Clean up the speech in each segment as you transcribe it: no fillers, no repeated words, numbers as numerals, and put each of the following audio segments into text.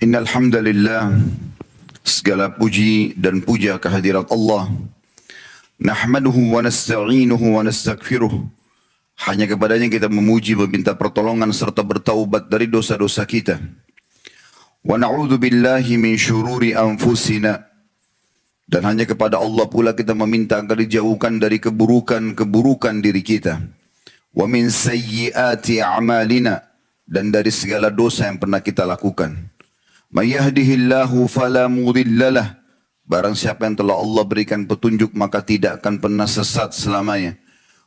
Innal hamdalillah, segala puji dan puja kehadirat Allah. Nahmaduhu wa nasta'inuhu wa nastaghfiruh. Hanya kepadanya kita memuji, meminta pertolongan serta bertaubat dari dosa-dosa kita. Wa na'udzu billahi min syururi anfusina. Dan hanya kepada Allah pula kita meminta agar dijauhkan dari keburukan-keburukan diri kita. Wa min sayyiati a'malina, dan dari segala dosa yang pernah kita lakukan. Man yahdihillahu fala mudhillalah. Barang siapa yang telah Allah berikan petunjuk maka tidak akan pernah sesat selamanya.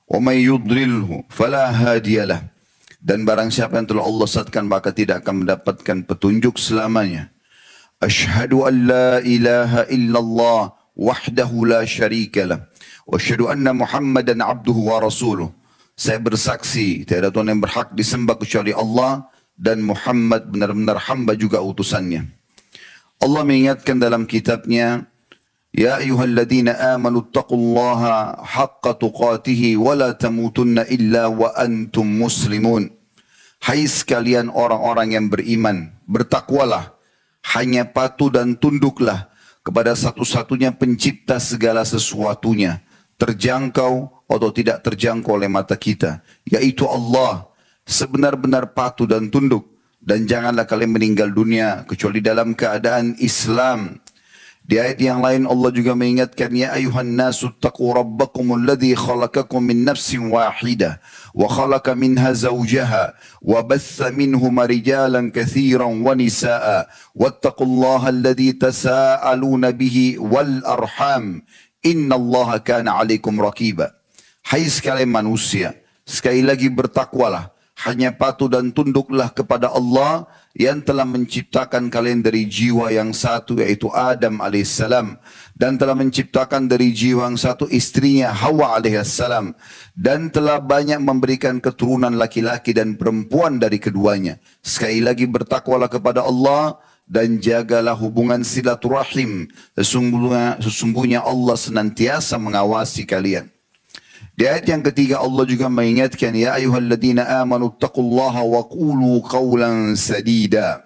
Wa may yudlilhu fala hadiyalah. Dan barang siapa yang telah Allah sesatkan maka tidak akan mendapatkan petunjuk selamanya. Asyhadu an la ilaha illallah wahdahu la syarikalah. Wa asyhadu anna Muhammadan abduhu wa rasuluh. Saya bersaksi tiada Tuhan yang berhak disembah kecuali Allah, dan Muhammad benar-benar hamba juga utusannya. Allah mengingatkan dalam kitabnya, Ya ayyuhalladzina amanu taqullaha haqqa tuqatihi wa la tamutunna illa wa antum muslimun. Hai sekalian orang-orang yang beriman, bertakwalah, hanya patuh dan tunduklah kepada satu-satunya pencipta segala sesuatunya, terjangkau atau tidak terjangkau oleh mata kita, yaitu Allah. Sebenar-benar patuh dan tunduk, dan janganlah kalian meninggal dunia kecuali dalam keadaan Islam. Di ayat yang lain Allah juga mengingatkan, Ya ayuhan nasu taqu rabbakumul ladhi khalaqakum min nafsin wahidah wa khalaqa minha zawjaha wa batha minhuma rijalan kathiran wa nisaa wattaqullaha alladhi tasaaluna bihi wal arham innallaha kana alaikum raqiba. Hai sekalian manusia, sekali lagi bertakwalah, hanya patuh dan tunduklah kepada Allah yang telah menciptakan kalian dari jiwa yang satu, yaitu Adam alaihissalam, dan telah menciptakan dari jiwa yang satu istrinya Hawa alaihissalam, dan telah banyak memberikan keturunan laki-laki dan perempuan dari keduanya. Sekali lagi bertakwalah kepada Allah dan jagalah hubungan silaturahim. Sesungguhnya Allah senantiasa mengawasi kalian. Di ayat yang ketiga Allah juga mengingatkan, Ya ayyuhalladzina amanu taqullaha wa qulu qawlan sadida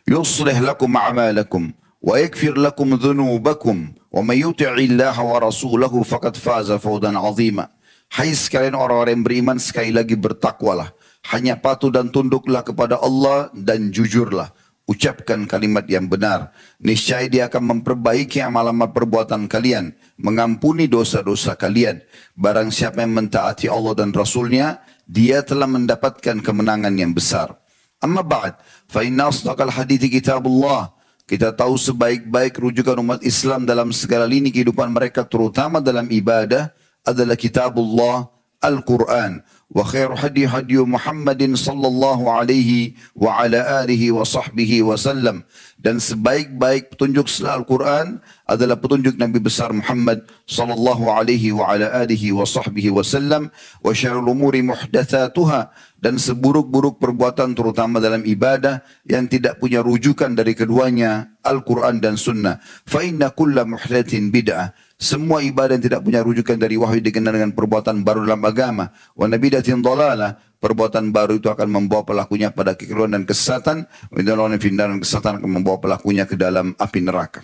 yuslih lakum a'malakum wa yakfir lakum dhunubakum wa may yuti'illaha wa rasulahu faqad faza fawzan 'azima. Hai sekalian orang-orang yang beriman, sekali lagi bertakwalah, hanya patuh dan tunduklah kepada Allah dan jujurlah. Ucapkan kalimat yang benar. Niscaya dia akan memperbaiki amal-amal perbuatan kalian, mengampuni dosa-dosa kalian. Barang siapa yang mentaati Allah dan Rasulnya, dia telah mendapatkan kemenangan yang besar. Amma ba'd, fa inna asdaqal hadithi kitabullah. Kita tahu sebaik-baik rujukan umat Islam dalam segala lini kehidupan mereka, terutama dalam ibadah, adalah kitabullah, Al-Quran. Wa khairu hadi hadi Muhammadin sallallahu alaihi wa ala alihi wa sahbihi wa sallam. Dan sebaik-baik petunjuk setelah Al-Quran adalah petunjuk Nabi besar Muhammad sallallahu alaihi wa ala alihi wa sahbihi wa sallam. Wa syarrul umuri muhdatsatuha, dan seburuk-buruk perbuatan terutama dalam ibadah yang tidak punya rujukan dari keduanya, Al-Quran dan Sunnah. Fa inna kulla muhdatsin bid'ah. Semua ibadah yang tidak punya rujukan dari wahyu dikenal dengan perbuatan baru dalam agama. Wa nabidatin dhalalah. Perbuatan baru itu akan membawa pelakunya pada kekeliruan dan kesesatan. Dan kesesatan akan membawa pelakunya ke dalam api neraka.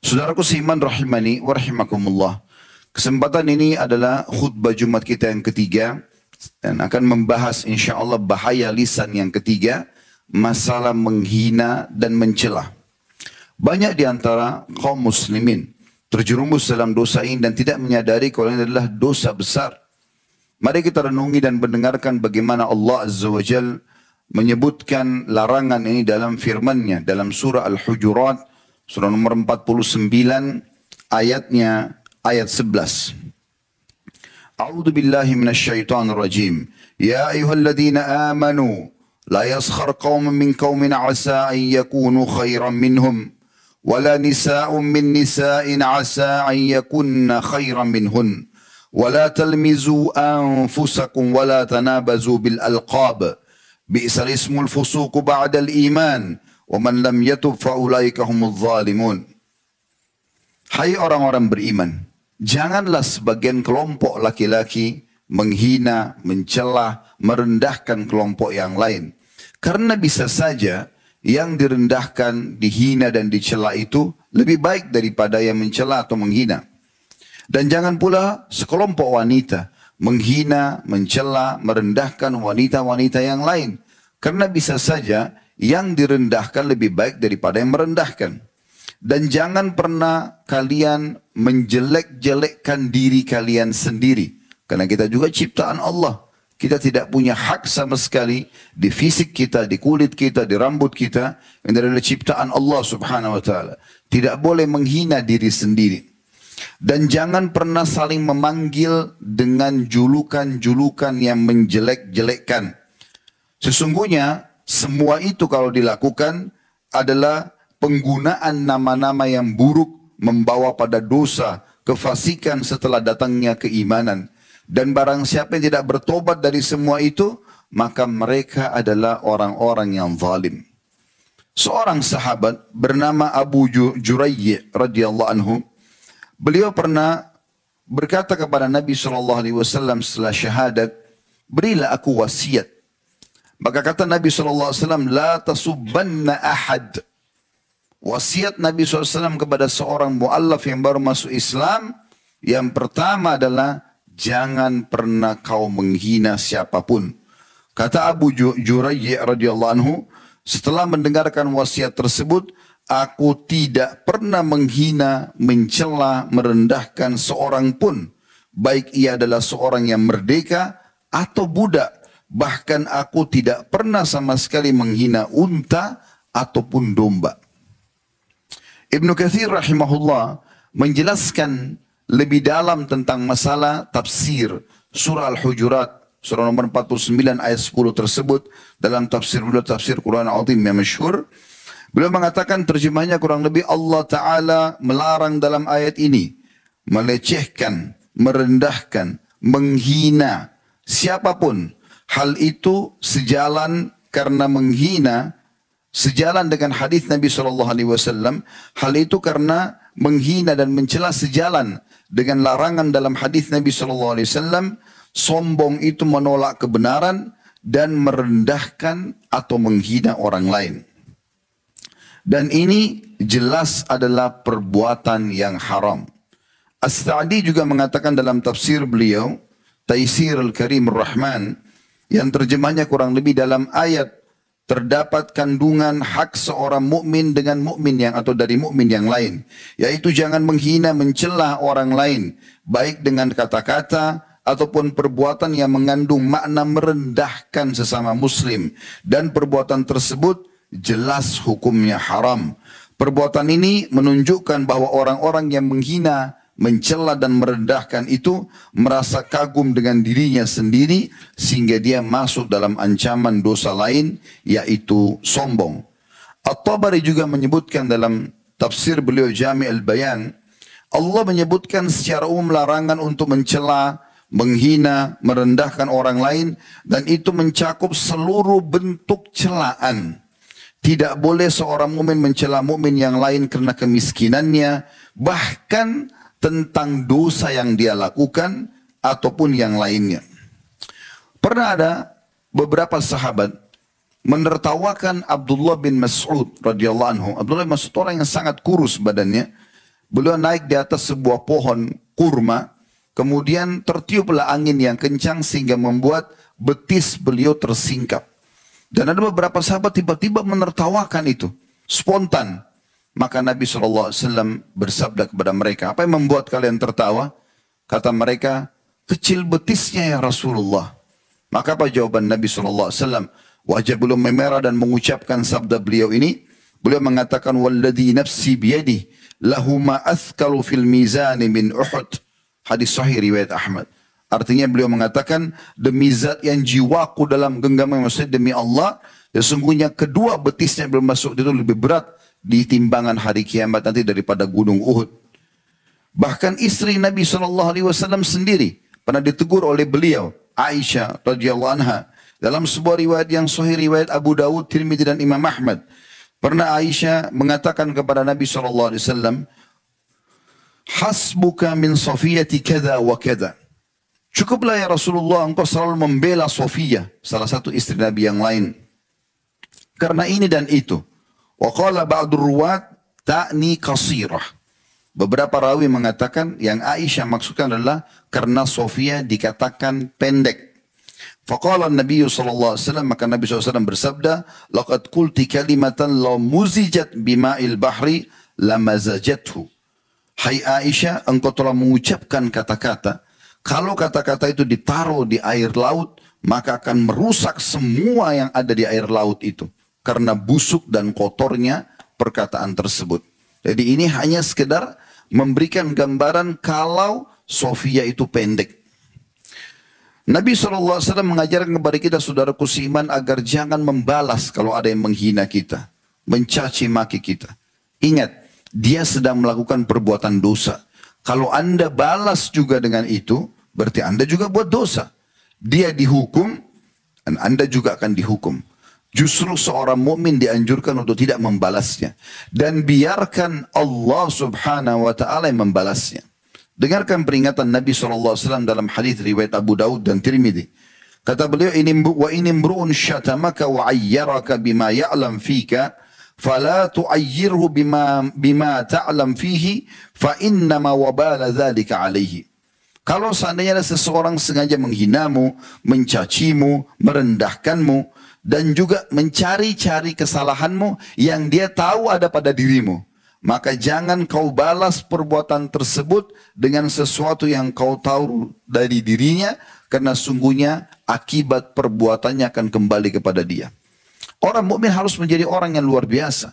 Saudaraku seiman rahimani wa rahimakumullah. Kesempatan ini adalah khutbah Jumat kita yang ketiga. Dan akan membahas insyaAllah bahaya lisan yang ketiga. Masalah menghina dan mencela. Banyak di antara kaum muslimin terjerumus dalam dosa ini dan tidak menyadari kalau ini adalah dosa besar. Mari kita renungi dan mendengarkan bagaimana Allah Azza wa Jal menyebutkan larangan ini dalam firman-Nya dalam surah Al-Hujurat, surah nomor 49, ayatnya ayat 11. A'udzu billahi minasyaitonir rajim. Ya ayyuhalladzina amanu la yaskhar qaumun min qaumin 'asa an yakunu khairan minhum ولا نساء من نساء عسى أن يكن خيرا منهن ولا تلمزوا أنفسكم ولا تنابزوا بالألقاب بئس الاسم الفسوق بعد الإيمان ومن لم يتب فأولئك هم الظالمون. Hai orang-orang beriman, janganlah sebagian kelompok laki-laki menghina, mencela, merendahkan kelompok yang lain. Karena bisa saja yang direndahkan, dihina dan dicela itu lebih baik daripada yang mencela atau menghina. Dan jangan pula sekelompok wanita menghina, mencela, merendahkan wanita-wanita yang lain. Karena bisa saja yang direndahkan lebih baik daripada yang merendahkan. Dan jangan pernah kalian menjelek-jelekkan diri kalian sendiri. Karena kita juga ciptaan Allah. Kita tidak punya hak sama sekali di fisik kita, di kulit kita, di rambut kita. Yang adalah ciptaan Allah subhanahu wa ta'ala. Tidak boleh menghina diri sendiri. Dan jangan pernah saling memanggil dengan julukan-julukan yang menjelek-jelekkan. Sesungguhnya semua itu kalau dilakukan adalah penggunaan nama-nama yang buruk membawa pada dosa, kefasikan setelah datangnya keimanan. Dan barang siapa yang tidak bertobat dari semua itu, maka mereka adalah orang-orang yang zalim. Seorang sahabat bernama Abu Jurayy radhiyallahu anhu, beliau pernah berkata kepada Nabi SAW setelah syahadat, berilah aku wasiat. Maka kata Nabi SAW, la tasubbanna ahad. Wasiat Nabi SAW kepada seorang mu'allaf yang baru masuk Islam, yang pertama adalah, jangan pernah kau menghina siapapun. Kata Abu Jurayy radhiyallahu anhu, setelah mendengarkan wasiat tersebut, aku tidak pernah menghina, mencela, merendahkan seorang pun. Baik ia adalah seorang yang merdeka atau budak. Bahkan aku tidak pernah sama sekali menghina unta ataupun domba. Ibnu Katsir rahimahullah menjelaskan lebih dalam tentang masalah tafsir surah Al-Hujurat, surah nomor 49 ayat 10 tersebut dalam tafsir beliau, tafsir Quran Azim yang masyhur. Beliau mengatakan terjemahnya kurang lebih Allah Ta'ala melarang dalam ayat ini melecehkan, merendahkan, menghina siapapun. Hal itu sejalan karena menghina, sejalan dengan hadis Nabi SAW. Hal itu karena menghina dan mencela sejalan dengan larangan dalam hadis Nabi SAW. Sombong itu menolak kebenaran dan merendahkan atau menghina orang lain. Dan ini jelas adalah perbuatan yang haram. As-Sa'di juga mengatakan dalam tafsir beliau, Taisir Al-Karim Ar-Rahman, yang terjemahnya kurang lebih dalam ayat terdapat kandungan hak seorang mukmin dengan mukmin yang atau dari mukmin yang lain, yaitu jangan menghina, mencela orang lain baik dengan kata-kata ataupun perbuatan yang mengandung makna merendahkan sesama muslim, dan perbuatan tersebut jelas hukumnya haram. Perbuatan ini menunjukkan bahwa orang-orang yang menghina, mencela dan merendahkan itu merasa kagum dengan dirinya sendiri sehingga dia masuk dalam ancaman dosa lain, yaitu sombong. At-Tabari juga menyebutkan dalam tafsir beliau Jami' al-Bayan, Allah menyebutkan secara umum larangan untuk mencela, menghina, merendahkan orang lain, dan itu mencakup seluruh bentuk celaan. Tidak boleh seorang mukmin mencela mukmin yang lain karena kemiskinannya, bahkan tentang dosa yang dia lakukan ataupun yang lainnya. Pernah ada beberapa sahabat menertawakan Abdullah bin Mas'ud radhiyallahu anhu. Abdullah bin Mas'ud orang yang sangat kurus badannya. Beliau naik di atas sebuah pohon kurma, kemudian tertiuplah angin yang kencang sehingga membuat betis beliau tersingkap. Dan ada beberapa sahabat tiba-tiba menertawakan itu, spontan. Maka Nabi SAW bersabda kepada mereka, apa yang membuat kalian tertawa? Kata mereka, kecil betisnya ya Rasulullah. Maka apa jawaban Nabi SAW? Wajah beliau memerah dan mengucapkan sabda beliau ini. Beliau mengatakan, walladhi nafsi biyadih, lahuma athkalu fil mizani min Uhud. Hadis sahih riwayat Ahmad. Artinya beliau mengatakan, demi zat yang jiwaku dalam genggaman, maksudnya demi Allah, sesungguhnya kedua betisnya belum masuk itu lebih berat di timbangan hari kiamat nanti daripada gunung Uhud. Bahkan istri Nabi SAW sendiri pernah ditegur oleh beliau, Aisyah radhiyallahu anha, dalam sebuah riwayat yang sahih riwayat Abu Dawud, Tirmidzi dan Imam Ahmad. Pernah Aisyah mengatakan kepada Nabi SAW, hasbuka min Safiyati kada wa kada. Cukuplah ya Rasulullah, engkau selalu membela Safiyah, salah satu istri Nabi yang lain. karena ini dan itu. Wa qala ba'dur ruwat ta'ni qasirah. Beberapa rawi mengatakan yang Aisyah maksudkan adalah karena Sofia dikatakan pendek. Faqala Nabi sallallahu alaihi wasallam, maka Nabi SAW bersabda, laqad qulti kalimatan law muzijat bima'il bahri lamazajathu. Hai Aisyah, engkau telah mengucapkan kata-kata, kalau kata-kata itu ditaruh di air laut, maka akan merusak semua yang ada di air laut itu karena busuk dan kotornya perkataan tersebut. Jadi ini hanya sekedar memberikan gambaran kalau Sofia itu pendek. Nabi SAW mengajarkan kepada kita, saudaraku seiman, agar jangan membalas kalau ada yang menghina kita, mencaci maki kita. Ingat, dia sedang melakukan perbuatan dosa. Kalau Anda balas juga dengan itu, berarti Anda juga buat dosa. Dia dihukum, dan Anda juga akan dihukum. Justru seorang mukmin dianjurkan untuk tidak membalasnya. Dan biarkan Allah subhanahu wa ta'ala yang membalasnya. Dengarkan peringatan Nabi SAW dalam hadis riwayat Abu Daud dan Tirmidzi. Kata beliau, wa in imru'un syatamaka wa ayyaraka bima ya'lam fika, fala tu'ayyirhu bima ta'lam fihi, fa innama wabala dzalika alaihi. Kalau seandainya ada seseorang sengaja menghinamu, mencacimu, merendahkanmu, dan juga mencari-cari kesalahanmu yang dia tahu ada pada dirimu, maka jangan kau balas perbuatan tersebut dengan sesuatu yang kau tahu dari dirinya, karena sungguhnya akibat perbuatannya akan kembali kepada dia. Orang mukmin harus menjadi orang yang luar biasa.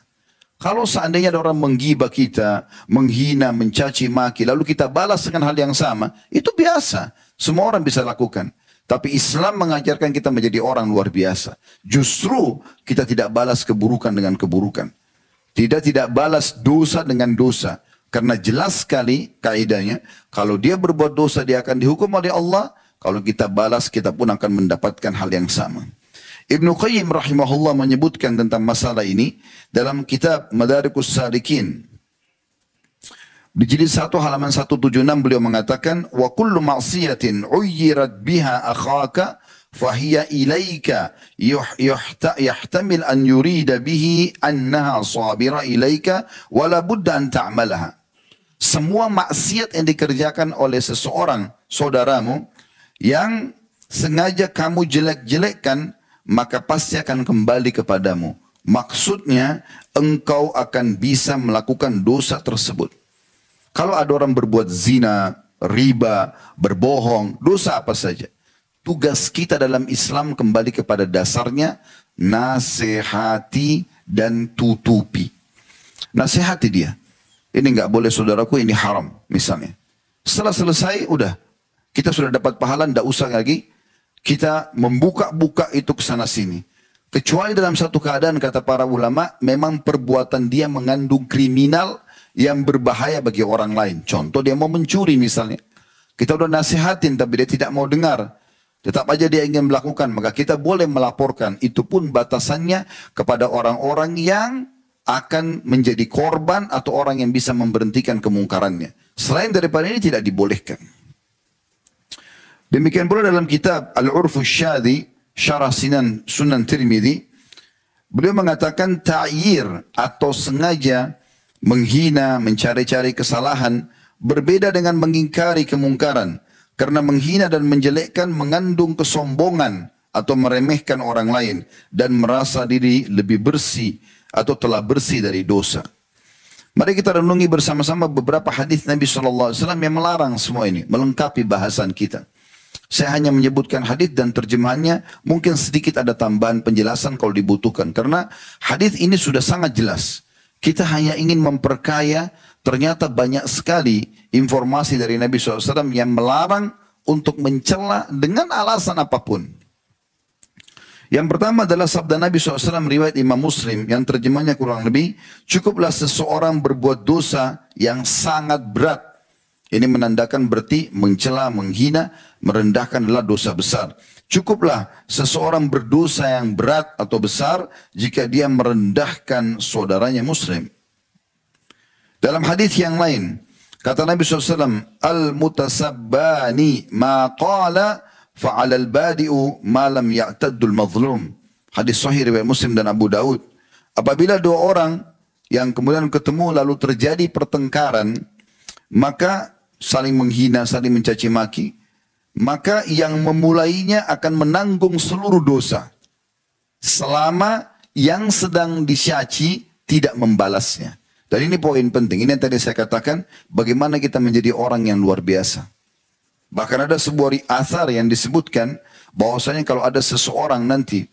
Kalau seandainya ada orang menggibah kita, menghina, mencaci maki, lalu kita balas dengan hal yang sama, itu biasa. Semua orang bisa lakukan. Tapi Islam mengajarkan kita menjadi orang luar biasa. Justru kita tidak balas keburukan dengan keburukan. Tidak balas dosa dengan dosa. Karena jelas sekali kaidahnya, kalau dia berbuat dosa dia akan dihukum oleh Allah. Kalau kita balas, kita pun akan mendapatkan hal yang sama. Ibnu Qayyim rahimahullah menyebutkan tentang masalah ini dalam kitab Madarikus Salikin. Di jilid 1 halaman 176 beliau mengatakan, wa kullu ma'siyatin uyyirat biha akhaka fahiya ilaika yahtamil an yurida bihi annaha sabira ilaika wala budda an ta'malaha. Semua maksiat yang dikerjakan oleh seseorang saudaramu yang sengaja kamu jelek-jelekkan, maka pasti akan kembali kepadamu. Maksudnya engkau akan bisa melakukan dosa tersebut. Kalau ada orang berbuat zina, riba, berbohong, dosa apa saja, tugas kita dalam Islam kembali kepada dasarnya, nasihati dan tutupi. Nasihati dia. Ini nggak boleh saudaraku, ini haram misalnya. Setelah selesai, udah. Kita sudah dapat pahala, nggak usah lagi kita membuka-buka itu ke sana sini. Kecuali dalam satu keadaan, kata para ulama, memang perbuatan dia mengandung kriminal yang berbahaya bagi orang lain. Contoh, dia mau mencuri misalnya. Kita udah nasihatin tapi dia tidak mau dengar. Tetap aja dia ingin melakukan, maka kita boleh melaporkan. Itu pun batasannya kepada orang-orang yang akan menjadi korban atau orang yang bisa memberhentikan kemungkarannya. Selain daripada ini tidak dibolehkan. Demikian pula dalam kitab Al-Urfus Syadhi, Syarah Sunan Tirmidzi, beliau mengatakan ta'yir atau sengaja menghina, mencari-cari kesalahan, berbeda dengan mengingkari kemungkaran. Karena menghina dan menjelekkan mengandung kesombongan atau meremehkan orang lain dan merasa diri lebih bersih atau telah bersih dari dosa. Mari kita renungi bersama-sama beberapa hadis Nabi SAW yang melarang semua ini, melengkapi bahasan kita. Saya hanya menyebutkan hadis dan terjemahannya, mungkin sedikit ada tambahan penjelasan kalau dibutuhkan. Karena hadis ini sudah sangat jelas. Kita hanya ingin memperkaya, ternyata banyak sekali informasi dari Nabi SAW yang melarang untuk mencela dengan alasan apapun. Yang pertama adalah sabda Nabi SAW riwayat Imam Muslim yang terjemahnya kurang lebih, cukuplah seseorang berbuat dosa yang sangat berat. Ini menandakan berarti mencela, menghina, merendahkan adalah dosa besar. Cukuplah seseorang berdosa yang berat atau besar jika dia merendahkan saudaranya muslim. Dalam hadis yang lain, kata Nabi SAW, Al-mutasabbani ma qala fa'ala al-badi'u ma lam ya'taddul mazlum. Hadis sahih riwayat Muslim dan Abu Daud. Apabila dua orang yang kemudian ketemu lalu terjadi pertengkaran, maka saling menghina, saling mencaci maki, maka yang memulainya akan menanggung seluruh dosa selama yang sedang dicaci tidak membalasnya. Dan ini poin penting. Ini yang tadi saya katakan, bagaimana kita menjadi orang yang luar biasa. Bahkan ada sebuah athar yang disebutkan bahwasanya kalau ada seseorang nanti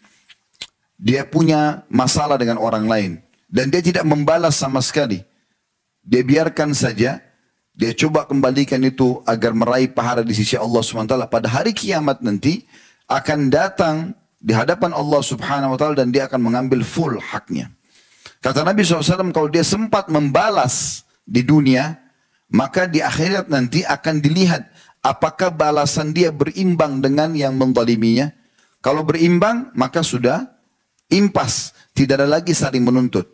dia punya masalah dengan orang lain dan dia tidak membalas sama sekali, dia biarkan saja, dia coba kembalikan itu agar meraih pahala di sisi Allah SWT. Pada hari kiamat nanti akan datang di hadapan Allah Subhanahu wa taala dan dia akan mengambil full haknya. Kata Nabi SAW, kalau dia sempat membalas di dunia, maka di akhirat nanti akan dilihat apakah balasan dia berimbang dengan yang menzaliminya. Kalau berimbang, maka sudah impas, tidak ada lagi saling menuntut.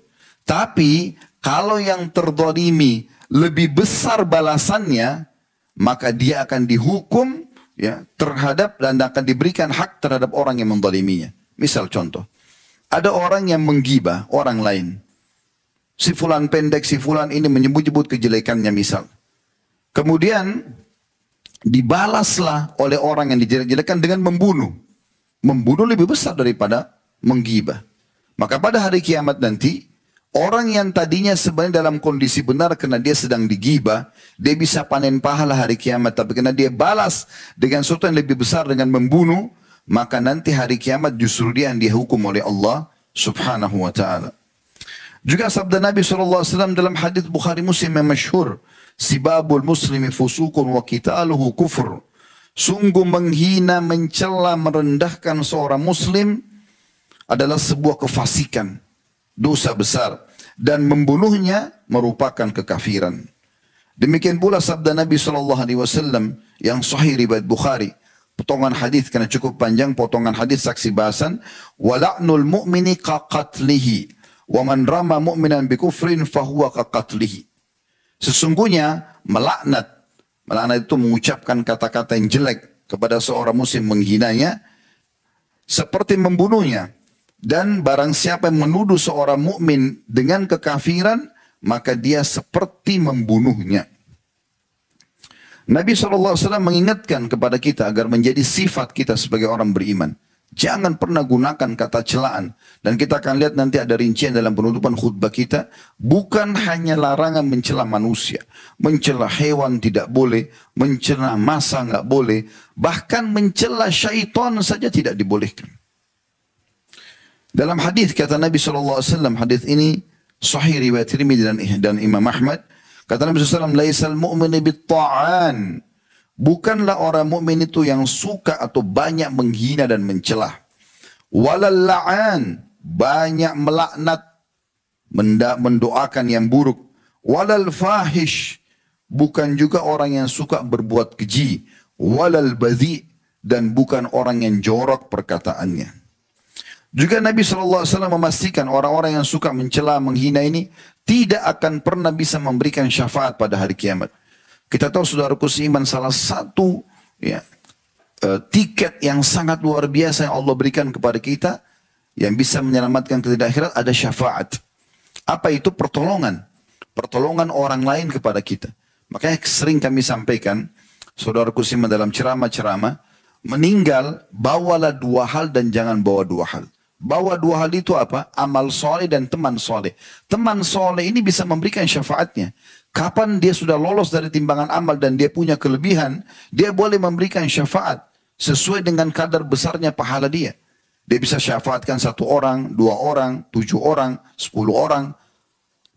Tapi kalau yang terzalimi lebih besar balasannya, maka dia akan dihukum ya terhadap dan akan diberikan hak terhadap orang yang menzaliminya. Misal contoh, ada orang yang menggibah orang lain. Si fulan pendek, si fulan ini menyebut-nyebut kejelekannya misal. Kemudian dibalaslah oleh orang yang dijelek-jelekan dengan membunuh. Membunuh lebih besar daripada menggibah. Maka pada hari kiamat nanti, orang yang tadinya sebenarnya dalam kondisi benar karena dia sedang digibah, dia bisa panen pahala hari kiamat. Tapi karena dia balas dengan sesuatu yang lebih besar dengan membunuh, maka nanti hari kiamat justru dia yang dihukum oleh Allah Subhanahu wa ta'ala. Juga sabda Nabi SAW dalam hadis Bukhari Muslim yang masyhur, sibabul muslimi fusukun wa qitaluhu kufur. Sungguh menghina, mencela, merendahkan seorang muslim adalah sebuah kefasikan, dosa besar, dan membunuhnya merupakan kekafiran. Demikian pula sabda Nabi SAW yang sahih riwayat Bukhari. Potongan hadis karena cukup panjang, potongan hadis saksi bahasan, wala'nul mu'mini kaqatlihi wa man rama mu'minan bikufrin fahuwa kaqatlihi. Sesungguhnya melaknat itu mengucapkan kata-kata yang jelek kepada seorang muslim, menghinanya seperti membunuhnya. Dan barang siapa yang menuduh seorang mukmin dengan kekafiran, maka dia seperti membunuhnya. Nabi SAW mengingatkan kepada kita agar menjadi sifat kita sebagai orang beriman. Jangan pernah gunakan kata celaan. Dan kita akan lihat nanti ada rincian dalam penutupan khutbah kita. Bukan hanya larangan mencela manusia. Mencela hewan tidak boleh. Mencela massa nggak boleh. Bahkan mencela syaitan saja tidak dibolehkan. Dalam hadis kata Nabi SAW, hadis ini sahih riwayat Tirmidzi dan Imam Ahmad. Kata Nabi SAW, laisal mu'minu bitta'an. Bukanlah orang mukmin itu yang suka atau banyak menghina dan mencela. Walal la'an, banyak melaknat, mendoakan yang buruk. Walal fahish, bukan juga orang yang suka berbuat keji. Walal badhi, dan bukan orang yang jorok perkataannya. Juga Nabi SAW memastikan orang-orang yang suka mencela, menghina ini tidak akan pernah bisa memberikan syafaat pada hari kiamat. Kita tahu saudaraku seiman, salah satu tiket yang sangat luar biasa yang Allah berikan kepada kita yang bisa menyelamatkan kita di akhirat ada syafaat. Apa itu? Pertolongan. Pertolongan orang lain kepada kita. Makanya sering kami sampaikan, saudaraku seiman, dalam ceramah-ceramah, meninggal bawalah dua hal dan jangan bawa dua hal. Bawa dua hal itu apa? Amal soleh dan teman soleh. Teman soleh ini bisa memberikan syafaatnya. Kapan dia sudah lolos dari timbangan amal dan dia punya kelebihan, dia boleh memberikan syafaat sesuai dengan kadar besarnya pahala dia. Dia bisa syafaatkan 1 orang, 2 orang, 7 orang, 10 orang.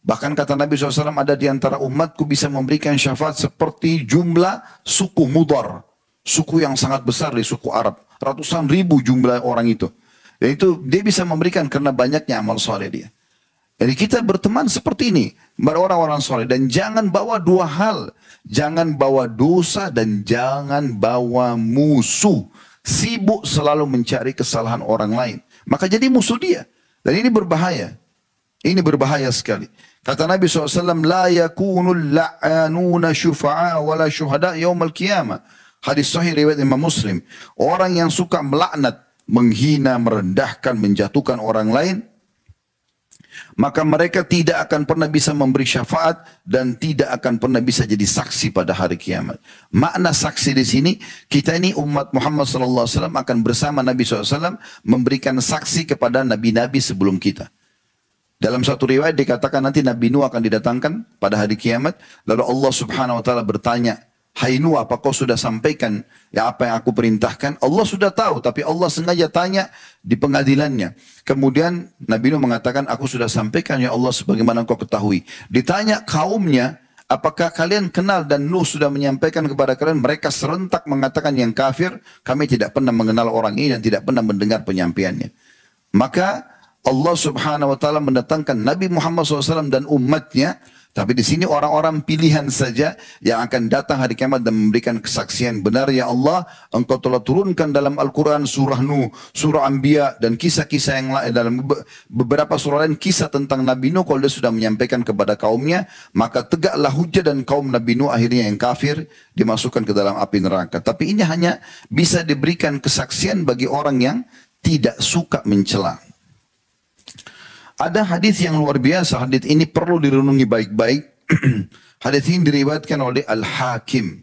Bahkan kata Nabi SAW, ada di antara umatku bisa memberikan syafaat seperti jumlah suku Mudar. Suku yang sangat besar di suku Arab. Ratusan ribu jumlah orang itu. Dan itu dia bisa memberikan karena banyaknya amal soleh dia. Jadi kita berteman seperti ini. Orang-orang soleh. Dan jangan bawa dua hal. Jangan bawa dosa dan jangan bawa musuh. Sibuk selalu mencari kesalahan orang lain. Maka jadi musuh dia. Dan ini berbahaya. Ini berbahaya sekali. Kata Nabi SAW, La yakunul la'anuna syufa'a wa la syuhada yawmal qiyamah. Hadis sahih riwayat Imam Muslim. Orang yang suka melaknat, menghina, merendahkan, menjatuhkan orang lain, maka mereka tidak akan pernah bisa memberi syafaat dan tidak akan pernah bisa jadi saksi pada hari kiamat. Makna saksi di sini, kita ini umat Muhammad SAW akan bersama Nabi SAW memberikan saksi kepada nabi-nabi sebelum kita. Dalam satu riwayat dikatakan nanti Nabi Nuh akan didatangkan pada hari kiamat. Lalu Allah Subhanahu Wa Taala bertanya, hai Nuh, apa kau sudah sampaikan ya apa yang aku perintahkan? Allah sudah tahu, tapi Allah sengaja tanya di pengadilannya. Kemudian Nabi Nuh mengatakan, aku sudah sampaikan ya Allah sebagaimana kau ketahui. Ditanya kaumnya, apakah kalian kenal dan Nuh sudah menyampaikan kepada kalian? Mereka serentak mengatakan yang kafir, kami tidak pernah mengenal orang ini dan tidak pernah mendengar penyampaiannya. Maka Allah Subhanahu Wa Taala mendatangkan Nabi Muhammad SAW dan umatnya. Tapi di sini orang-orang pilihan saja yang akan datang hari kiamat dan memberikan kesaksian. Benar ya Allah, Engkau telah turunkan dalam Al-Quran surah Nuh, surah Anbiya dan kisah-kisah yang lain. Dalam beberapa surah lain kisah tentang Nabi Nuh kalau dia sudah menyampaikan kepada kaumnya. Maka tegaklah hujah dan kaum Nabi Nuh akhirnya yang kafir dimasukkan ke dalam api neraka. Tapi ini hanya bisa diberikan kesaksian bagi orang yang tidak suka mencela. Ada hadis yang luar biasa. Hadis ini perlu direnungi baik-baik. Hadis ini diriwayatkan oleh Al-Hakim.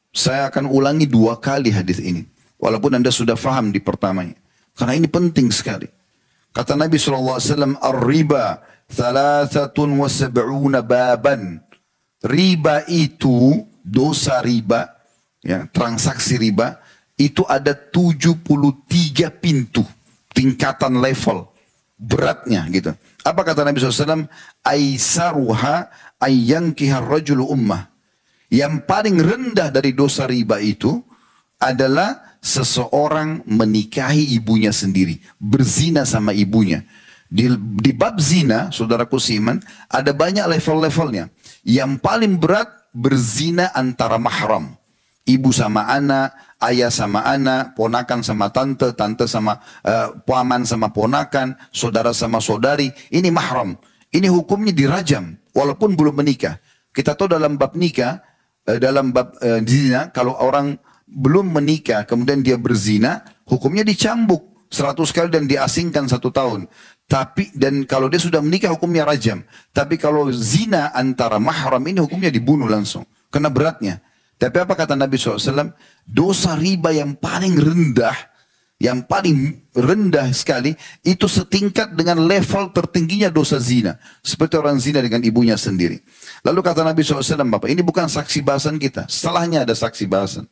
Saya akan ulangi 2 kali hadis ini. Walaupun Anda sudah faham di pertamanya. Karena ini penting sekali. Kata Nabi SAW, Ar-riba 73 baban. Riba itu, dosa riba, ya, transaksi riba, itu ada 73 pintu. Tingkatan level. Beratnya gitu. Apa kata Nabi SAW? Aisaruha ayyankihar rajulu ummah. Yang paling rendah dari dosa riba itu adalah seseorang menikahi ibunya sendiri. Berzina sama ibunya. Di bab zina, saudaraku seiman, ada banyak level-levelnya. Yang paling berat berzina antara mahram. Ibu sama anak, ayah sama anak, ponakan sama tante, tante sama paman sama ponakan, saudara sama saudari. Ini mahram. Ini hukumnya dirajam, walaupun belum menikah. Kita tahu dalam bab nikah, dalam bab zina, kalau orang belum menikah, kemudian dia berzina, hukumnya dicambuk 100 kali dan diasingkan 1 tahun. Tapi dan kalau dia sudah menikah, hukumnya rajam. Tapi kalau zina antara mahram ini hukumnya dibunuh langsung, karena beratnya. Tapi apa kata Nabi SAW? Dosa riba yang paling rendah sekali, itu setingkat dengan level tertingginya dosa zina. Seperti orang zina dengan ibunya sendiri. Lalu kata Nabi SAW, Bapak, ini bukan saksi bahasan kita. Setelahnya ada saksi bahasan.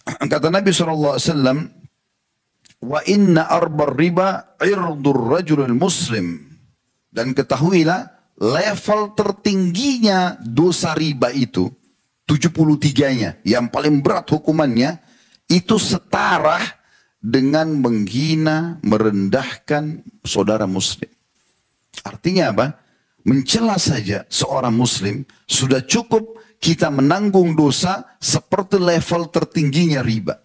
Kata Nabi SAW, wa inna arbar riba irdur rajulul muslim. Dan ketahuilah, level tertingginya dosa riba itu, 73-nya, yang paling berat hukumannya, itu setara dengan menghina, merendahkan saudara muslim. Artinya apa? Mencela saja seorang muslim, sudah cukup kita menanggung dosa seperti level tertingginya riba.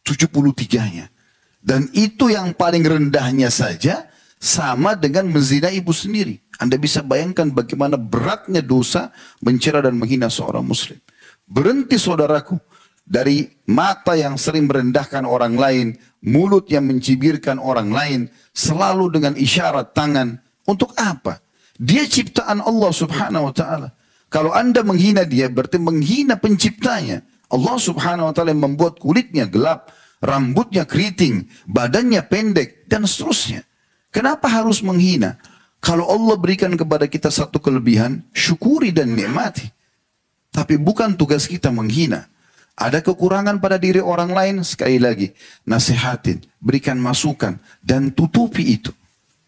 73-nya. Dan itu yang paling rendahnya saja, sama dengan menzina ibu sendiri. Anda bisa bayangkan bagaimana beratnya dosa mencela dan menghina seorang muslim. Berhenti saudaraku dari mata yang sering merendahkan orang lain, mulut yang mencibirkan orang lain, selalu dengan isyarat tangan. Untuk apa? Dia ciptaan Allah Subhanahu Wa Taala. Kalau Anda menghina dia, berarti menghina penciptanya. Allah Subhanahu Wa Taala yang membuat kulitnya gelap, rambutnya keriting, badannya pendek, dan seterusnya. Kenapa harus menghina? Kalau Allah berikan kepada kita satu kelebihan, syukuri dan nikmati. Tapi bukan tugas kita menghina. Ada kekurangan pada diri orang lain, sekali lagi, nasihatin, berikan masukan, dan tutupi itu.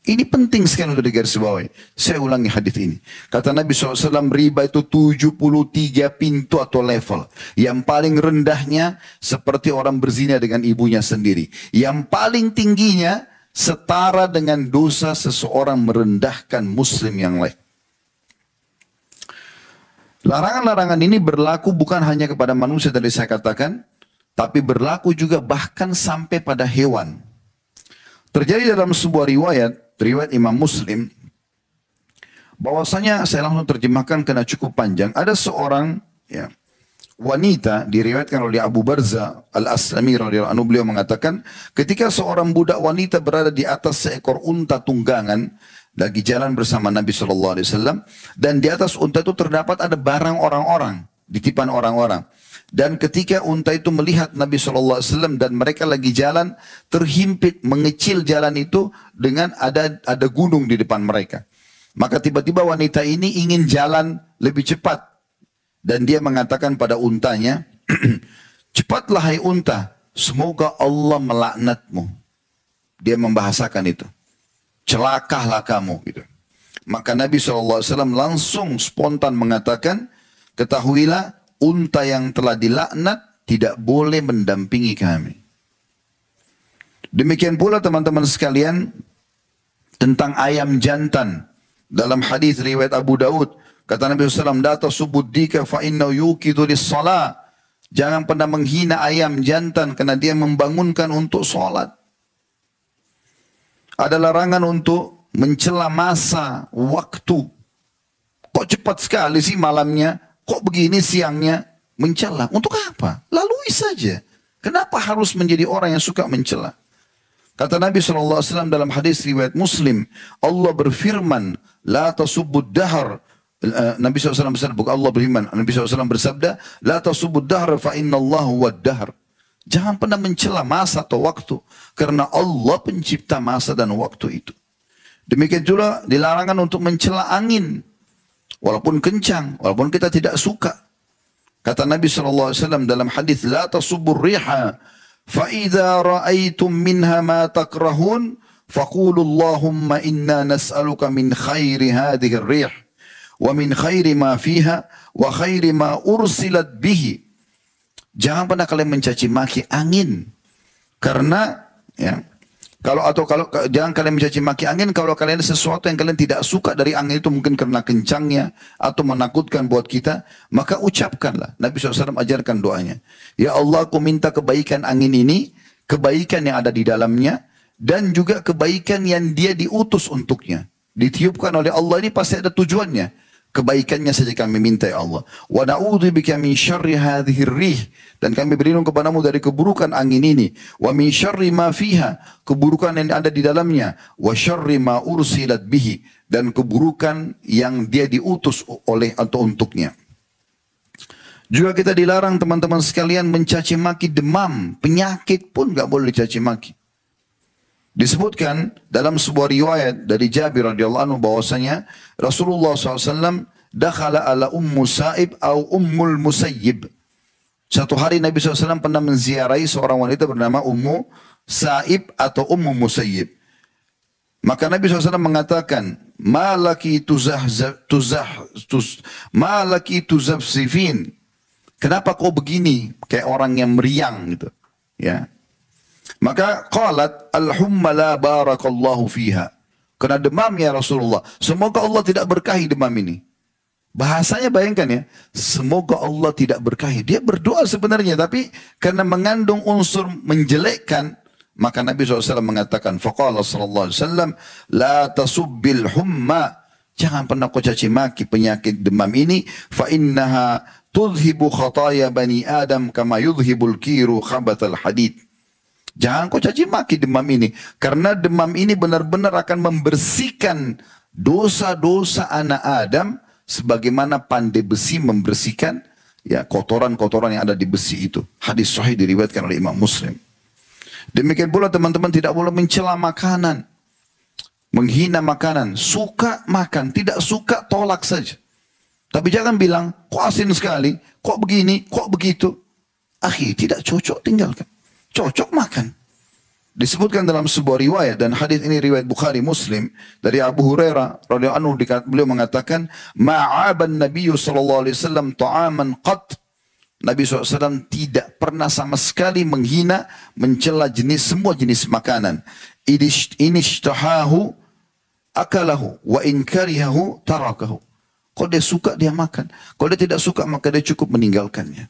Ini penting sekali untuk digarisbawahi. Saya ulangi hadis ini. Kata Nabi SAW, riba itu 73 pintu atau level. Yang paling rendahnya, seperti orang berzina dengan ibunya sendiri. Yang paling tingginya, setara dengan dosa seseorang merendahkan muslim yang lain. Larangan-larangan ini berlaku bukan hanya kepada manusia tadi saya katakan, tapi berlaku juga bahkan sampai pada hewan. Terjadi dalam sebuah riwayat Imam Muslim, bahwasanya saya langsung terjemahkan karena cukup panjang. Ada seorang wanita diriwayatkan oleh Abu Barza Al-Aslami radhiyallahu anhu, beliau mengatakan ketika seorang budak wanita berada di atas seekor unta tunggangan lagi jalan bersama Nabi sallallahu alaihi wasallam, dan di atas unta itu terdapat ada barang orang-orang, titipan orang-orang. Dan ketika unta itu melihat Nabi sallallahu alaihi wasallam dan mereka lagi jalan, terhimpit mengecil jalan itu dengan ada gunung di depan mereka. Maka tiba-tiba wanita ini ingin jalan lebih cepat. Dan dia mengatakan pada untanya, cepatlah hai unta, semoga Allah melaknatmu. Dia membahasakan itu. Celakalah kamu. Gitu. Maka Nabi SAW langsung spontan mengatakan, ketahuilah unta yang telah dilaknat tidak boleh mendampingi kami. Demikian pula teman-teman sekalian, tentang ayam jantan. Dalam hadis riwayat Abu Daud, kata Nabi SAW, data subuddika fa inna yukidu lis-salah. Jangan pernah menghina ayam jantan karena dia membangunkan untuk sholat. Ada larangan untuk mencela masa, waktu. Kok cepat sekali sih malamnya? Kok begini siangnya? Mencela. Untuk apa? Lalui saja. Kenapa harus menjadi orang yang suka mencela? Kata Nabi SAW dalam hadis riwayat Muslim, Allah berfirman, la tasubbud dahar. Nabi SAW bersabda, bukan Allah beriman. Nabi SAW bersabda, la tasubud dahr fa inna Allah huwad dahr. Jangan pernah mencela masa atau waktu, karena Allah pencipta masa dan waktu itu. Demikian juga dilarangkan untuk mencela angin, walaupun kencang, walaupun kita tidak suka. Kata Nabi SAW dalam hadis, la tasubur riha fa idza ra'aitum minha ma takrahun faqulu Allahumma inna nas'aluka min khairi hadhihi ar-rih wa min khairi ma fiha wa khairi ma ursilat bihi. Jangan pernah kalian mencaci maki angin, karena ya jangan kalian mencaci maki angin kalau kalian ada sesuatu yang kalian tidak suka dari angin itu, mungkin karena kencangnya atau menakutkan buat kita, maka ucapkanlah. Nabi SAW ajarkan doanya, ya Allah, aku minta kebaikan angin ini, kebaikan yang ada di dalamnya, dan juga kebaikan yang dia diutus untuknya. Ditiupkan oleh Allah ini pasti ada tujuannya. Kebaikannya saja kami minta ya Allah. Wa na'udzubika min syarri hadhihi rih, dan kami berlindung kepadamu dari keburukan angin ini. Wa min syarri ma fiha, keburukan yang ada di dalamnya. Wa syarri ma ursilat bihi, dan keburukan yang dia diutus oleh atau untuknya. Juga kita dilarang teman-teman sekalian mencaci maki demam, penyakit pun enggak boleh dicaci maki. Disebutkan dalam sebuah riwayat dari Jabir radhiyallahu anhu bahwasanya Rasulullah SAW dakhala ala Ummu Sa'ib atau Ummul Musayyib. Satu hari Nabi SAW pernah menziarahi seorang wanita bernama Ummu Sa'ib atau Ummu Musayyib. Maka Nabi SAW mengatakan, malaki tuzafsifin. Kenapa kau begini? Kayak orang yang meriang gitu. Ya. Maka qalat al-humma la barakallahu fiha. Karena demam ya Rasulullah, semoga Allah tidak berkahi demam ini. Bahasanya bayangkan ya, semoga Allah tidak berkahi. Dia berdoa sebenarnya, tapi karena mengandung unsur menjelekkan, maka Nabi SAW mengatakan, faqala sallallahu alaihi wasallam, la tasubbil humma. Jangan pernah kau caci maki penyakit demam ini, fa innaha tudhibu khataya bani Adam kama yudhibul kiru khabatal hadid. Jangan kau caci maki demam ini, karena demam ini benar-benar akan membersihkan dosa-dosa anak Adam sebagaimana pandai besi membersihkan ya kotoran-kotoran yang ada di besi itu. Hadis sahih diriwayatkan oleh Imam Muslim. Demikian pula teman-teman tidak boleh mencela makanan, menghina makanan. Suka makan, tidak suka tolak saja. Tapi jangan bilang, kok asin sekali, kok begini, kok begitu. Akhi, tidak cocok, tinggalkan. Cocok makan. Disebutkan dalam sebuah riwayat, dan hadis ini riwayat Bukhari Muslim dari Abu Hurairah radhiyallahu anhu, beliau mengatakan, ma'aban Nabi sallallahu alaihi wasallam ta'aman qat. Nabi SAW tidak pernah sama sekali menghina, mencela semua jenis makanan. Inishtahahu akalahu wa in karihahu tarakahu. Kalau dia suka dia makan, kalau dia tidak suka maka dia cukup meninggalkannya.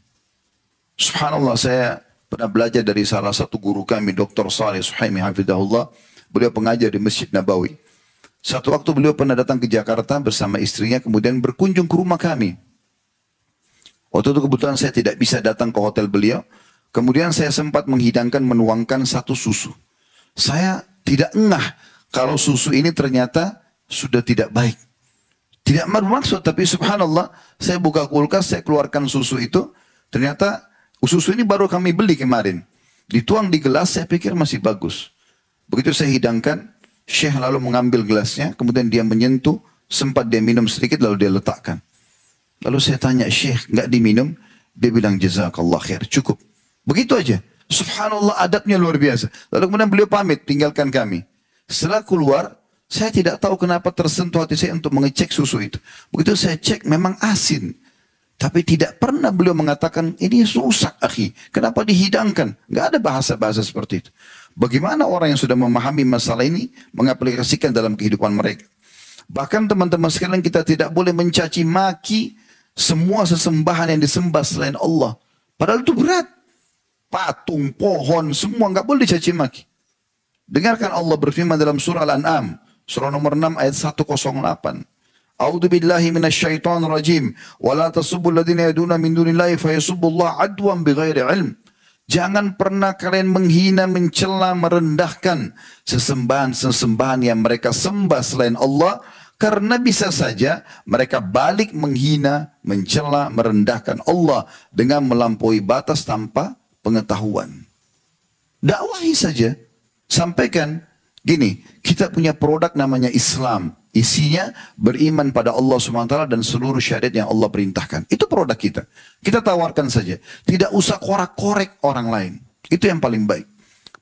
Subhanallah, saya pernah belajar dari salah satu guru kami, Dr. Saleh Suhaimi hafizahullah. Beliau pengajar di Masjid Nabawi. Satu waktu beliau pernah datang ke Jakarta bersama istrinya, kemudian berkunjung ke rumah kami. Waktu itu kebetulan saya tidak bisa datang ke hotel beliau. Kemudian saya sempat menghidangkan, menuangkan satu susu. Saya tidak ngeh kalau susu ini ternyata sudah tidak baik. Tidak bermaksud, tapi subhanallah, saya buka kulkas, saya keluarkan susu itu. Ternyata susu ini baru kami beli kemarin. Dituang di gelas, saya pikir masih bagus. Begitu saya hidangkan, Syekh lalu mengambil gelasnya, kemudian dia menyentuh, sempat dia minum sedikit, lalu dia letakkan. Lalu saya tanya, Syekh, nggak diminum? Dia bilang, jazakallah khair, cukup. Begitu aja. Subhanallah, adabnya luar biasa. Lalu kemudian beliau pamit, tinggalkan kami. Setelah keluar, saya tidak tahu kenapa tersentuh hati saya untuk mengecek susu itu. Begitu saya cek, memang asin. Tapi tidak pernah beliau mengatakan, ini rusak akhi. Kenapa dihidangkan? Nggak ada bahasa-bahasa seperti itu. Bagaimana orang yang sudah memahami masalah ini, mengaplikasikan dalam kehidupan mereka. Bahkan teman-teman sekalian, kita tidak boleh mencaci maki semua sesembahan yang disembah selain Allah. Padahal itu berat. Patung, pohon, semua nggak boleh dicaci maki. Dengarkan Allah berfirman dalam surah Al-An'am. Surah nomor 6 ayat 108. A'udzu billahi minasyaitonir rajim. Wa la tasubbu alladziina yad'una min dunillahi fayasubbullaha 'adwan bighairi 'ilm. Jangan pernah kalian menghina, mencela, merendahkan sesembahan-sesembahan yang mereka sembah selain Allah, karena bisa saja mereka balik menghina, mencela, merendahkan Allah dengan melampaui batas tanpa pengetahuan. Dakwahi saja. Sampaikan gini, kita punya produk namanya Islam. Isinya beriman pada Allah SWT dan seluruh syariat yang Allah perintahkan. Itu produk kita. Kita tawarkan saja. Tidak usah korek-korek orang lain. Itu yang paling baik.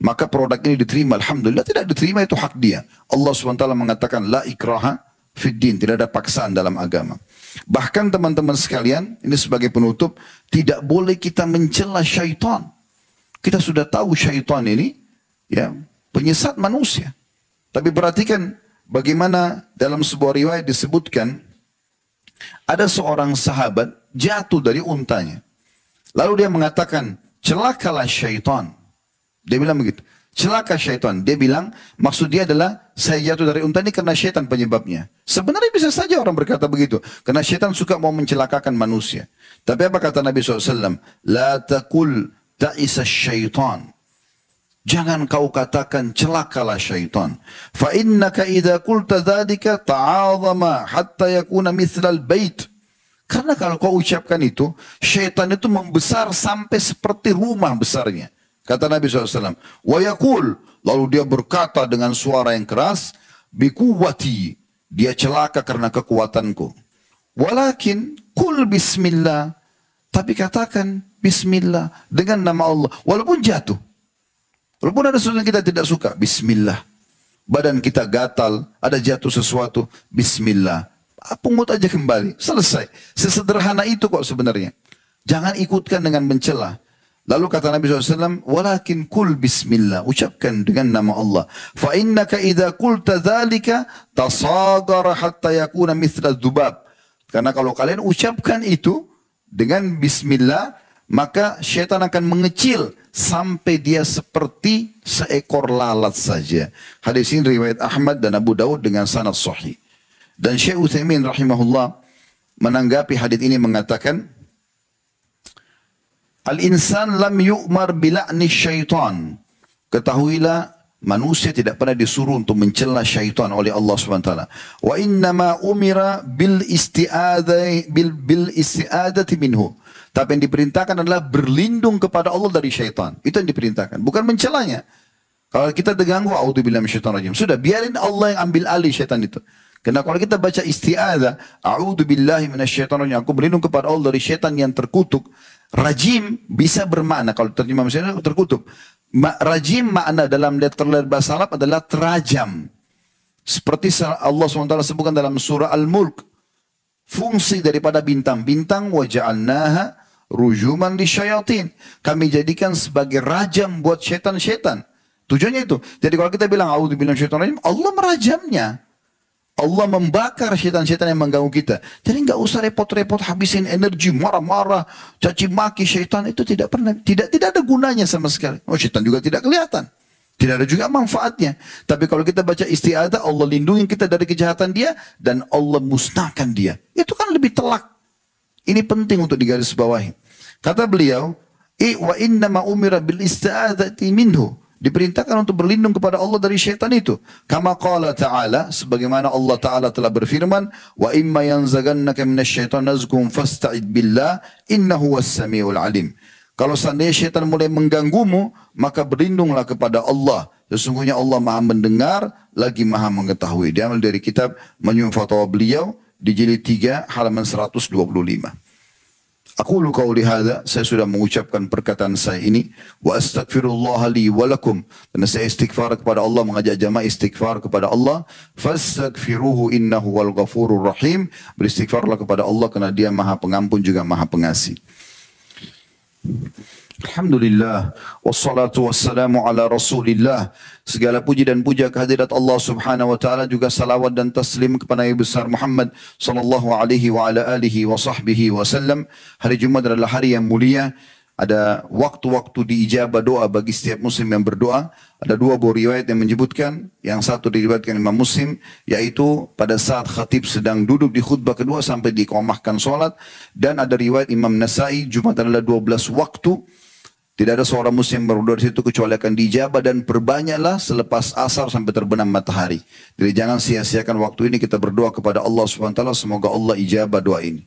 Maka produk ini diterima. Alhamdulillah, tidak diterima itu hak dia. Allah SWT mengatakan, la ikraha fid din. Tidak ada paksaan dalam agama. Bahkan teman-teman sekalian, ini sebagai penutup, tidak boleh kita mencela syaitan. Kita sudah tahu syaitan ini, ya, penyesat manusia. Tapi perhatikan, bagaimana dalam sebuah riwayat disebutkan, ada seorang sahabat jatuh dari untanya. Lalu dia mengatakan, celakalah syaitan. Dia bilang begitu, celaka syaitan. Dia bilang, maksud dia adalah, saya jatuh dari unta ini karena syaitan penyebabnya. Sebenarnya bisa saja orang berkata begitu. Karena syaitan suka mau mencelakakan manusia. Tapi apa kata Nabi SAW? La taqul ta'isa syaitan. Jangan kau katakan celakalah syaitan. Fa innaka idza qulta dzalika ta'azama hatta yakuna mithlal bait. Karena kalau kau ucapkan itu, syaitan itu membesar sampai seperti rumah besarnya. Kata Nabi SAW. Wa yaqul, lalu dia berkata dengan suara yang keras, biquwwati, dia celaka karena kekuatanku. Walakin qul bismillah, tapi katakan bismillah dengan nama Allah walaupun jatuh. Walaupun ada sesuatu yang kita tidak suka, bismillah. Badan kita gatal, ada jatuh sesuatu, bismillah. Pungut aja kembali, selesai. Sesederhana itu kok sebenarnya. Jangan ikutkan dengan mencela. Lalu kata Nabi SAW, walakin kul bismillah. Ucapkan dengan nama Allah. Fa innaka idza qulta dzalika tasagara hatta yakuna mithla dzubab. Karena kalau kalian ucapkan itu dengan bismillah, maka syaitan akan mengecil sampai dia seperti seekor lalat saja. Hadis ini riwayat Ahmad dan Abu Dawud dengan sanad sahih. Dan Syekh Utsaimin rahimahullah menanggapi hadis ini mengatakan, al-insan lam yu'mar bila'ni syaitan. Ketahuilah, manusia tidak pernah disuruh untuk mencela syaitan oleh Allah SWT. Wa innama umira bil isti'adati minhu. Tapi yang diperintahkan adalah berlindung kepada Allah dari syaitan. Itu yang diperintahkan, bukan mencelanya. Kalau kita terganggu, a'udzubillahi minasyaitonir rajim. Sudah, biarin Allah yang ambil alih syaitan itu. Karena kalau kita baca isti'adzah, a'udzubillahi minasyaitonir rajim, aku berlindung kepada Allah dari syaitan yang terkutuk. Rajim bisa bermakna, kalau terjemah misalnya terkutuk. Rajim makna dalam letter bahasa Arab adalah terajam. Seperti Allah SWT sebutkan dalam surah Al-Mulk. Fungsi daripada bintang-bintang, waja'alnaha rujuman di syayatin. Kami jadikan sebagai rajam buat syaitan-syaitan. Tujuannya itu. Jadi kalau kita bilang a'udzubillahi minasyaitonir rajim, Allah merajamnya. Allah membakar syaitan-syaitan yang mengganggu kita. Jadi nggak usah repot-repot habisin energi, marah-marah, caci maki syaitan, itu tidak pernah, tidak ada gunanya sama sekali. Oh, syaitan juga tidak kelihatan. Tidak ada juga manfaatnya. Tapi kalau kita baca isti'adzah, Allah lindungi kita dari kejahatan dia dan Allah musnahkan dia. Itu kan lebih telak. Ini penting untuk digarisbawahi. Kata beliau, wa inna ma umira bil isti'adzati minhu. Diperintahkan untuk berlindung kepada Allah dari syaitan itu. Kama qala ta'ala, sebagaimana Allah Ta'ala telah berfirman, wa imma yanzagannaka minasyaitan nazgum fasta'id billah, innahu was-sami'ul alim. Kalau seandainya syaitan mulai mengganggumu, maka berlindunglah kepada Allah. Sesungguhnya Allah Maha mendengar, lagi Maha mengetahui. Diambil dari kitab Majmu' Fatawa beliau, di jilid 3 halaman 125. Aku qauli hadza, saya sudah mengucapkan perkataan saya ini, wa astaghfirullah li wa lakum, dan saya istighfar kepada Allah, mengajak jamaah istighfar kepada Allah, fastaghfiruhu innahu wal ghafurur rahim, beristighfarlah kepada Allah karena Dia Maha Pengampun juga Maha Pengasih. Alhamdulillah, wassalatu wassalamu ala rasulillah. Segala puji dan puja kehadirat Allah subhanahu wa ta'ala, juga salawat dan taslim kepada Nabi besar Muhammad sallallahu alaihi wa ala alihi wa sahbihi wasallam. Hari Jumat adalah hari yang mulia. Ada waktu-waktu diijabah doa bagi setiap muslim yang berdoa. Ada dua buah riwayat yang menyebutkan. Yang satu diriwayatkan Imam Muslim, yaitu pada saat khatib sedang duduk di khutbah kedua sampai diiqamahkan solat. Dan ada riwayat Imam Nasai, Jumat adalah 12 waktu. Tidak ada seorang muslim berdoa di situ kecuali akan dijabah, dan perbanyaklah selepas asar sampai terbenam matahari. Jadi jangan sia-siakan waktu ini, kita berdoa kepada Allah Subhanahu wa taala, semoga Allah ijabah doa ini.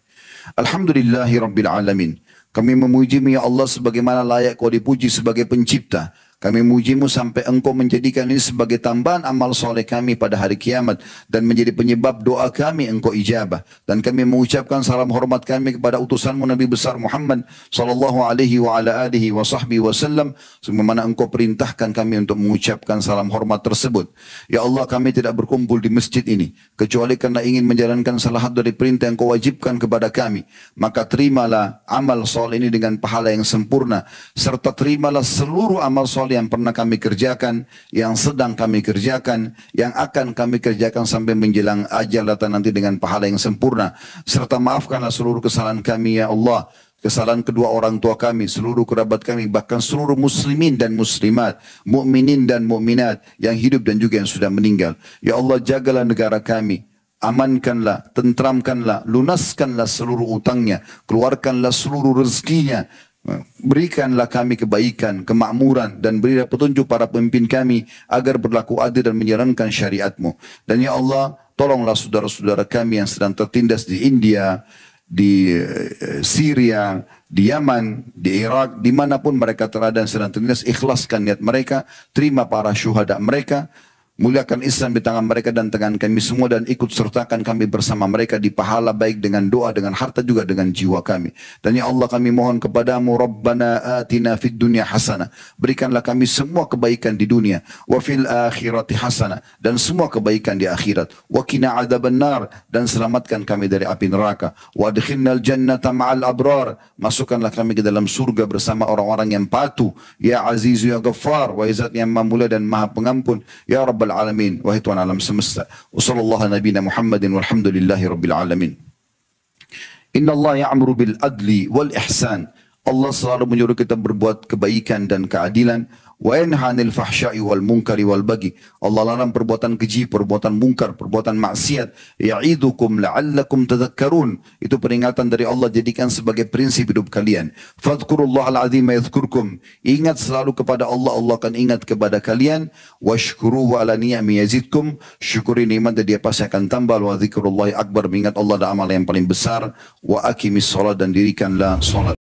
Alhamdulillahirabbil alamin. Kami memuji-Mu ya Allah sebagaimana layak Kau dipuji sebagai pencipta. Kami memuji-Mu sampai Engkau menjadikan ini sebagai tambahan amal soleh kami pada hari kiamat, dan menjadi penyebab doa kami Engkau ijabah. Dan kami mengucapkan salam hormat kami kepada utusan-Mu Nabi besar Muhammad sallallahu alaihi wa ala alihi wa sahbihi wasallam, sebagaimana Engkau perintahkan kami untuk mengucapkan salam hormat tersebut. Ya Allah, kami tidak berkumpul di masjid ini kecuali karena ingin menjalankan salah satu dari perintah yang Kau wajibkan kepada kami. Maka terimalah amal soleh ini dengan pahala yang sempurna, serta terimalah seluruh amal soleh yang pernah kami kerjakan, yang sedang kami kerjakan, yang akan kami kerjakan sampai menjelang ajal datang nanti dengan pahala yang sempurna. Serta maafkanlah seluruh kesalahan kami ya Allah, kesalahan kedua orang tua kami, seluruh kerabat kami, bahkan seluruh muslimin dan muslimat, mukminin dan mukminat yang hidup dan juga yang sudah meninggal. Ya Allah, jagalah negara kami, amankanlah, tentramkanlah, lunaskanlah seluruh utangnya, keluarkanlah seluruh rezekinya. Berikanlah kami kebaikan, kemakmuran, dan berilah petunjuk para pemimpin kami agar berlaku adil dan menjalankan syariat-Mu. Dan ya Allah, tolonglah saudara-saudara kami yang sedang tertindas di India, di Syria, di Yaman, di Irak, dimanapun mereka terada dan sedang tertindas. Ikhlaskan niat mereka, terima para syuhada mereka, muliakan Islam di tangan mereka dan tangan kami semua, dan ikut sertakan kami bersama mereka di pahala, baik dengan doa, dengan harta, juga dengan jiwa kami. Dan ya Allah, kami mohon kepadamu, Rabbana atina fid dunya hasanah, berikanlah kami semua kebaikan di dunia, wa fil akhirati hasanah, dan semua kebaikan di akhirat, wa qina adzabannar, dan selamatkan kami dari api neraka, wa adkhilnal jannata ma'al abrar, masukkanlah kami ke dalam surga bersama orang-orang yang patuh, ya Azizu ya Ghaffar, wa Izzat yang Maha Mulia dan Maha Pengampun, ya Rabbal alamin, wahai Tuhan alam semesta. Wa sallallahu nabiyana Muhammadin walhamdulillahi rabbil alamin. Inna Allah ya'muru bil adli wal ihsan. Allah selalu menyuruh kita berbuat kebaikan dan keadilan. Wa yanha 'anil fahsya'i wal munkari wal baghi. Allah larang perbuatan keji, perbuatan mungkar, perbuatan maksiat. Ya'idukum la'allakum tadhakkarun. Itu peringatan dari Allah, jadikan sebagai prinsip hidup kalian. Fadhkurullahal 'azima yadhkurkum. Ingat selalu kepada Allah, Allah akan ingat kepada kalian. Washkuruhu 'ala ni'ami yazidkum. Syukuri nikmat dan Dia pasti akan tambah. Wa dzikrullahi akbar. Mengingat Allah adalah amal yang paling besar. Wa aqimis shalah, dan dirikanlah salat.